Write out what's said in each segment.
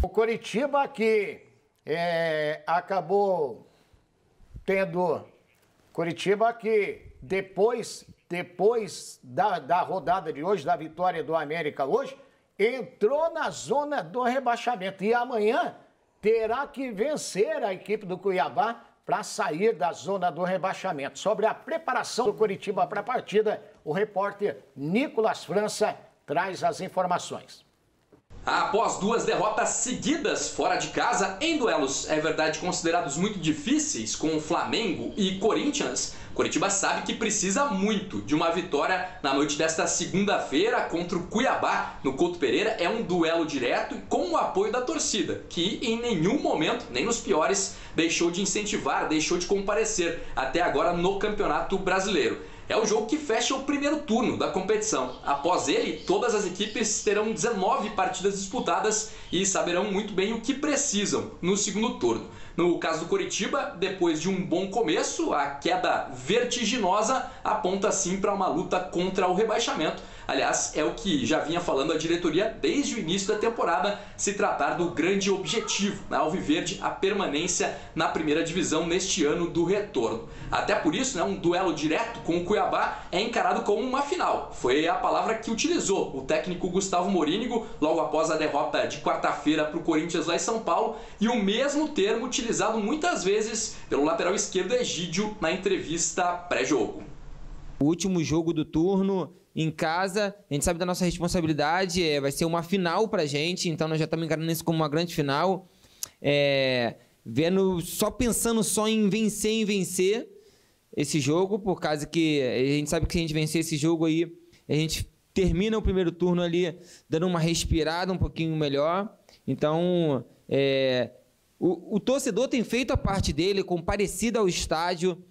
O Coritiba que acabou tendo... Coritiba que depois da rodada de hoje, da vitória do América hoje, entrou na zona do rebaixamento. E amanhã terá que vencer a equipe do Cuiabá para sair da zona do rebaixamento. Sobre a preparação do Coritiba para a partida, o repórter Nicolas França traz as informações. Após 2 derrotas seguidas fora de casa, em duelos, é verdade, considerados muito difíceis, com Flamengo e Corinthians, Coritiba sabe que precisa muito de uma vitória na noite desta segunda-feira contra o Cuiabá, no Couto Pereira. É um duelo direto e com o apoio da torcida, que em nenhum momento, nem nos piores, deixou de incentivar, deixou de comparecer até agora no Campeonato Brasileiro. É o jogo que fecha o primeiro turno da competição. Após ele, todas as equipes terão 19 partidas disputadas e saberão muito bem o que precisam no segundo turno. No caso do Coritiba, depois de um bom começo, a queda vertiginosa aponta sim para uma luta contra o rebaixamento. Aliás, é o que já vinha falando a diretoria desde o início da temporada, se tratar do grande objetivo, na Alviverde, a permanência na primeira divisão neste ano do retorno. Até por isso, um duelo direto com o Cuiabá é encarado como uma final. Foi a palavra que utilizou o técnico Gustavo Morínigo logo após a derrota de quarta-feira para o Corinthians lá em São Paulo, e o mesmo termo utilizado muitas vezes pelo lateral esquerdo Egídio na entrevista pré-jogo. O último jogo do turno em casa, a gente sabe da nossa responsabilidade, vai ser uma final pra gente, então nós já estamos encarando isso como uma grande final, pensando só em vencer esse jogo, por causa que a gente sabe que se a gente vencer esse jogo aí, a gente termina o primeiro turno ali dando uma respirada um pouquinho melhor. Então, o torcedor tem feito a parte dele, comparecido ao estádio.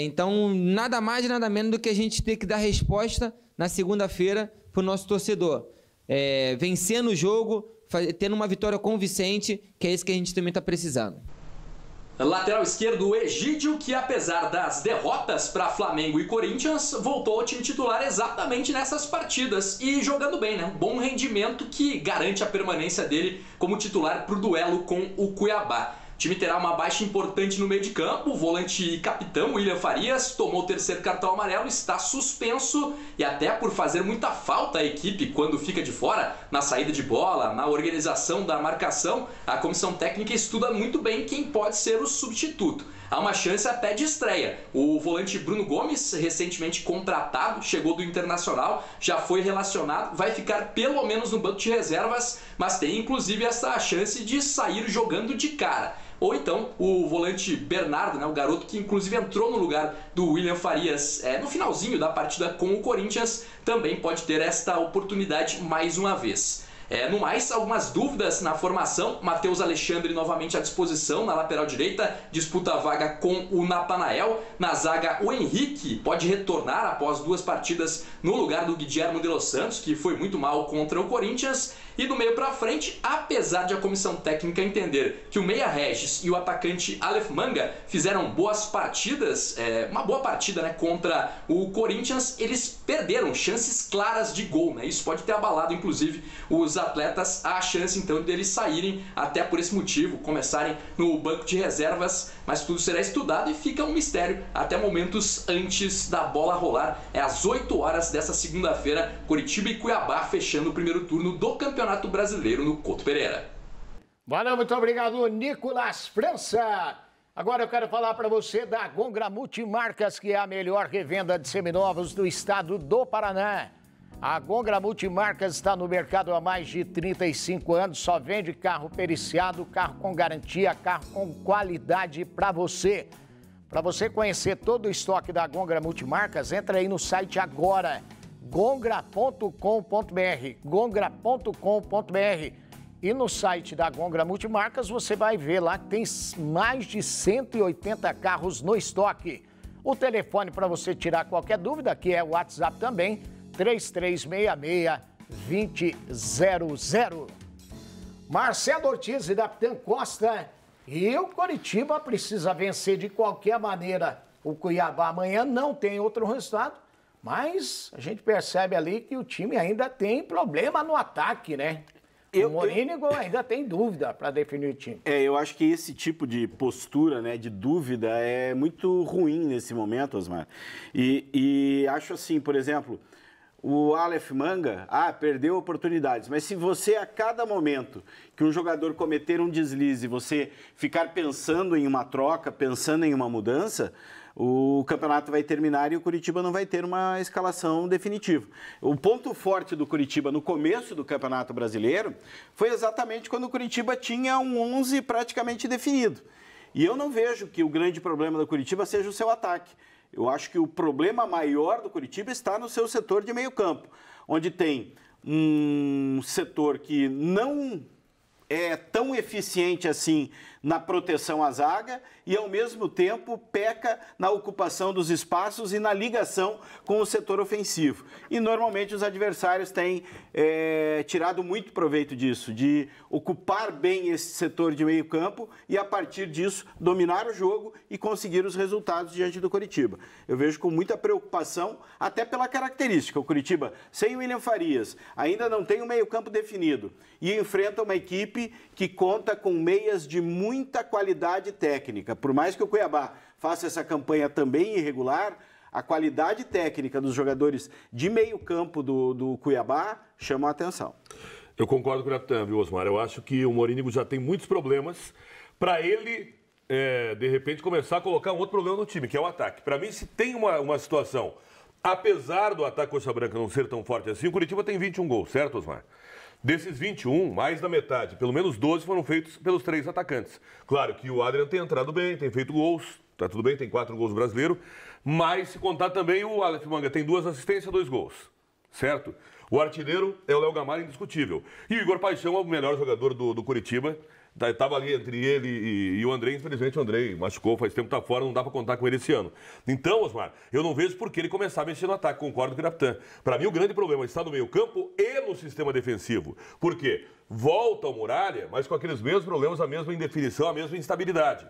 Então, nada mais e nada menos do que a gente ter que dar resposta na segunda-feira para o nosso torcedor. Vencendo o jogo, tendo uma vitória convincente, que é isso que a gente também está precisando. Lateral esquerdo Egídio, que apesar das derrotas para Flamengo e Corinthians, voltou ao time titular exatamente nessas partidas e jogando bem, Um bom rendimento que garante a permanência dele como titular para o duelo com o Cuiabá. O time terá uma baixa importante no meio de campo. O volante e capitão William Farias tomou o 3º cartão amarelo, está suspenso, e até por fazer muita falta à equipe quando fica de fora, na saída de bola, na organização da marcação, a comissão técnica estuda muito bem quem pode ser o substituto. Há uma chance até de estreia. O volante Bruno Gomes, recentemente contratado, chegou do Internacional, já foi relacionado, vai ficar pelo menos no banco de reservas, mas tem inclusive essa chance de sair jogando de cara. Ou então o volante Bernardo, o garoto que inclusive entrou no lugar do William Farias no finalzinho da partida com o Corinthians, também pode ter esta oportunidade mais uma vez. No mais, algumas dúvidas na formação. Matheus Alexandre novamente à disposição na lateral direita, disputa a vaga com o Natanael. Na zaga, o Henrique pode retornar após 2 partidas no lugar do Guilherme de Los Santos, que foi muito mal contra o Corinthians. E do meio para frente, apesar de a comissão técnica entender que o meia Regis e o atacante Aleph Manga fizeram boas partidas, uma boa partida contra o Corinthians, eles perderam chances claras de gol. Isso pode ter abalado inclusive os atletas, a chance então deles saírem, até por esse motivo, começarem no banco de reservas, mas tudo será estudado e fica um mistério até momentos antes da bola rolar. Às 8 horas dessa segunda-feira, Coritiba e Cuiabá fechando o primeiro turno do Campeonato Brasileiro no Couto Pereira. Valeu, muito obrigado, Nicolas França. Agora eu quero falar para você da Gongra Multimarcas, que é a melhor revenda de seminovos do estado do Paraná. A Gongra Multimarcas está no mercado há mais de 35 anos, só vende carro periciado, carro com garantia, carro com qualidade para você. Para você conhecer todo o estoque da Gongra Multimarcas, entra aí no site agora, gongra.com.br, gongra.com.br. E no site da Gongra Multimarcas você vai ver lá que tem mais de 180 carros no estoque. O telefone para você tirar qualquer dúvida, que é o WhatsApp também, 3366-2000. Marcelo Ortiz e Daptan Costa, e o Coritiba precisa vencer de qualquer maneira. O Cuiabá amanhã não tem outro resultado, mas a gente percebe ali que o time ainda tem problema no ataque, O Morínigo ainda tem dúvida para definir o time. Eu acho que esse tipo de postura, né, de dúvida, é muito ruim nesse momento, Osmar. E acho assim, por exemplo, o Aleph Manga, perdeu oportunidades, mas se você a cada momento que um jogador cometer um deslize, você ficar pensando em uma troca, pensando em uma mudança, o campeonato vai terminar e o Curitiba não vai ter uma escalação definitiva. O ponto forte do Curitiba no começo do Campeonato Brasileiro foi exatamente quando o Curitiba tinha um 11 praticamente definido. E eu não vejo que o grande problema do Curitiba seja o seu ataque. Eu acho que o problema maior do Curitiba está no seu setor de meio campo, onde tem um setor que não é tão eficiente assim na proteção à zaga e, ao mesmo tempo, peca na ocupação dos espaços e na ligação com o setor ofensivo. E, normalmente, os adversários têm tirado muito proveito disso, de ocupar bem esse setor de meio campo e, a partir disso, dominar o jogo e conseguir os resultados diante do Curitiba. Eu vejo com muita preocupação, até pela característica. O Curitiba, sem o William Farias, ainda não tem um meio campo definido e enfrenta uma equipe que conta com meias de muita qualidade técnica. Por mais que o Cuiabá faça essa campanha também irregular, a qualidade técnica dos jogadores de meio campo do Cuiabá chama a atenção. Eu concordo com o Natan, viu, Osmar? Eu acho que o Morínigo já tem muitos problemas para ele, de repente, começar a colocar um outro problema no time, que é o ataque. Para mim, se tem uma situação, apesar do ataque Coxa Branca não ser tão forte assim, o Curitiba tem 21 gols, certo, Osmar? Desses 21, mais da metade, pelo menos 12 foram feitos pelos 3 atacantes. Claro que o Adrian tem entrado bem, tem feito gols, tá tudo bem, tem 4 gols brasileiro, mas se contar também o Aleph Manga tem 2 assistências, 2 gols, certo? O artilheiro é o Léo Gamalho, indiscutível. E o Igor Paixão é o melhor jogador do Curitiba. Estava ali entre ele e o André. Infelizmente o André machucou, faz tempo que está fora, não dá para contar com ele esse ano. Então, Osmar, eu não vejo por que ele começar a mexer no ataque, concordo com o Natan. Para mim o grande problema está no meio campo e no sistema defensivo. Por quê? Volta ao Muralha, mas com aqueles mesmos problemas, a mesma indefinição, a mesma instabilidade.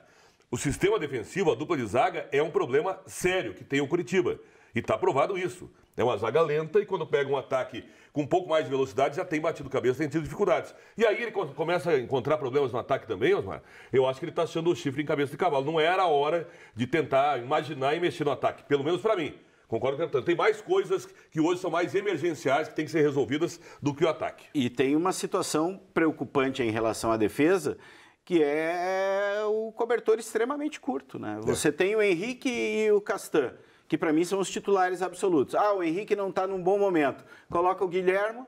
O sistema defensivo, a dupla de zaga, é um problema sério que tem o Curitiba. E está provado isso. É uma zaga lenta e quando pega um ataque com um pouco mais de velocidade já tem batido cabeça, tem tido dificuldades. E aí ele começa a encontrar problemas no ataque também, Osmar. Eu acho que ele está achando o chifre em cabeça de cavalo. Não era a hora de tentar imaginar e mexer no ataque, pelo menos para mim. Concordo com o tem mais coisas que hoje são mais emergenciais, que têm que ser resolvidas do que o ataque. E tem uma situação preocupante em relação à defesa, que é o cobertor extremamente curto, né? Você tem o Henrique e o Castan, que para mim são os titulares absolutos. O Henrique não está num bom momento. Coloca o Guilherme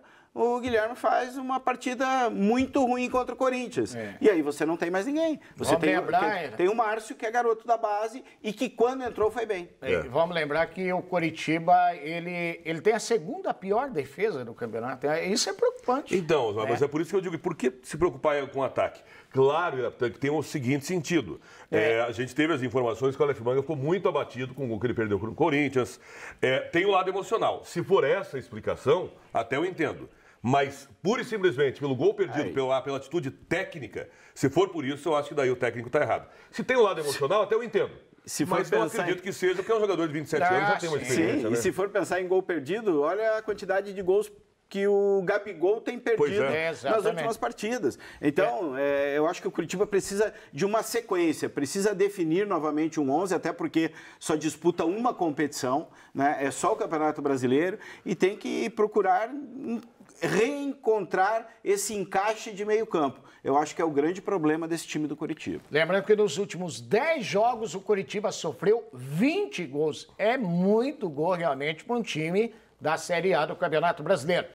faz uma partida muito ruim contra o Corinthians. E aí você não tem mais ninguém. Você tem o Márcio, que é garoto da base e que quando entrou foi bem. Vamos lembrar que o Curitiba, ele tem a segunda pior defesa do campeonato. Isso é preocupante. Então, mas é por isso que eu digo, por que se preocupar com o ataque? Claro que tem o seguinte sentido. A gente teve as informações que o Aleph Manga ficou muito abatido com o que ele perdeu com o Corinthians. Tem o lado emocional. Se for essa a explicação, até eu entendo. Mas, pura e simplesmente, pelo gol perdido, pela atitude técnica, se for por isso, eu acho que daí o técnico está errado. Se tem o lado emocional, até eu entendo. Mas não acredito que seja, porque é um jogador de 27 anos, já tem uma experiência. Sim, né? E se for pensar em gol perdido, olha a quantidade de gols que o Gabigol tem perdido nas últimas partidas. Então, eu acho que o Curitiba precisa de uma sequência, precisa definir novamente um 11, até porque só disputa uma competição, né? É só o Campeonato Brasileiro, e tem que procurar reencontrar esse encaixe de meio campo. Eu acho que é o grande problema desse time do Curitiba. Lembrando que nos últimos 10 jogos o Curitiba sofreu 20 gols. É muito gol realmente para um time da Série A do Campeonato Brasileiro.